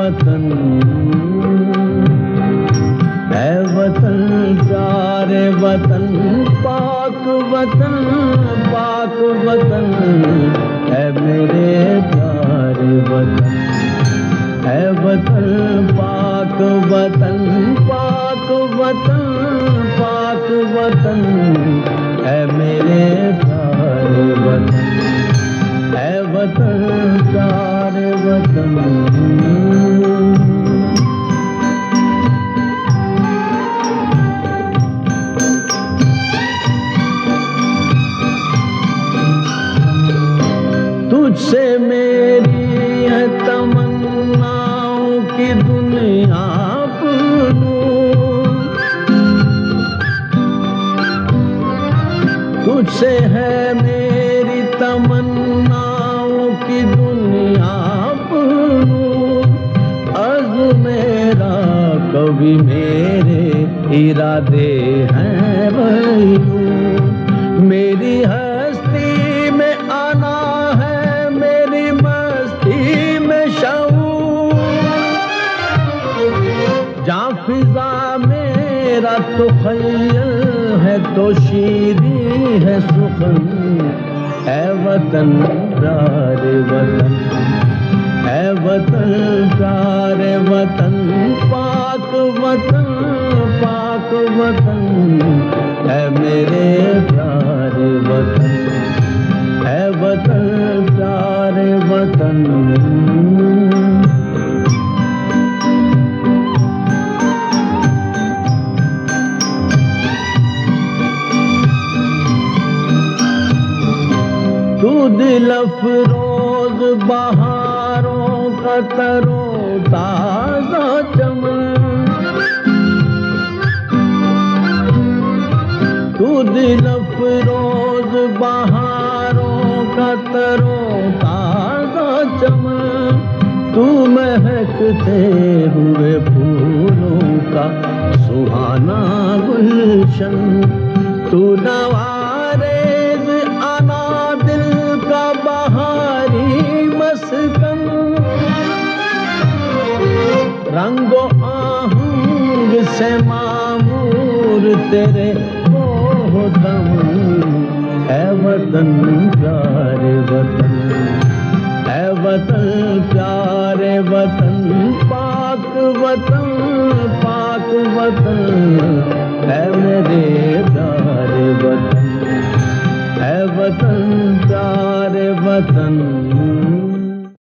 वतन, है वतन प्यारे वतन, पाक वतन, पाक वतन, है मेरे प्यारे वतन, है वतन पाक वतन, पाक वतन, पाक वतन, है मेरे प्यारे वतन, है वतन प्यारे वतन। तुझसे मेरी है तमन्नाओं की दुनिया पूरूं, तुझसे है मेरी तमन्नाओं की दुनिया पूरूं, अर्ज़ मेरा कभी मेरे इरादे हैं वही, मेरी हस्ती में आना है, मेरी मस्ती में शऊर, जहाँ फिजा मेरा तो ख़य्यल है तो शीरी है सुखन, है वतन प्यारे वतन, है वतन प्यारे वतन, पाक वतन, पाक वतन, है मेरे प्यारे वतन, है वतन प्यारे वतन। तू दिल अफरोज बहारों का तरो ताज़ा चमन, तू दिल अफरोज बहारों का तरो ताज़ा चमन, तू महकते हुए फूलों का सुहाना गुलशन, तू नवारेज़ आना दिल का बहारी मस्कन, रंगो आहंग से मामूर तेरे मोहतम, है वतन प्यारे वतन, है वतन प्यारे वतन, पाक वतन, पाक वतन, है मेरे प्यारे वतन, है वतन प्यारे वतन।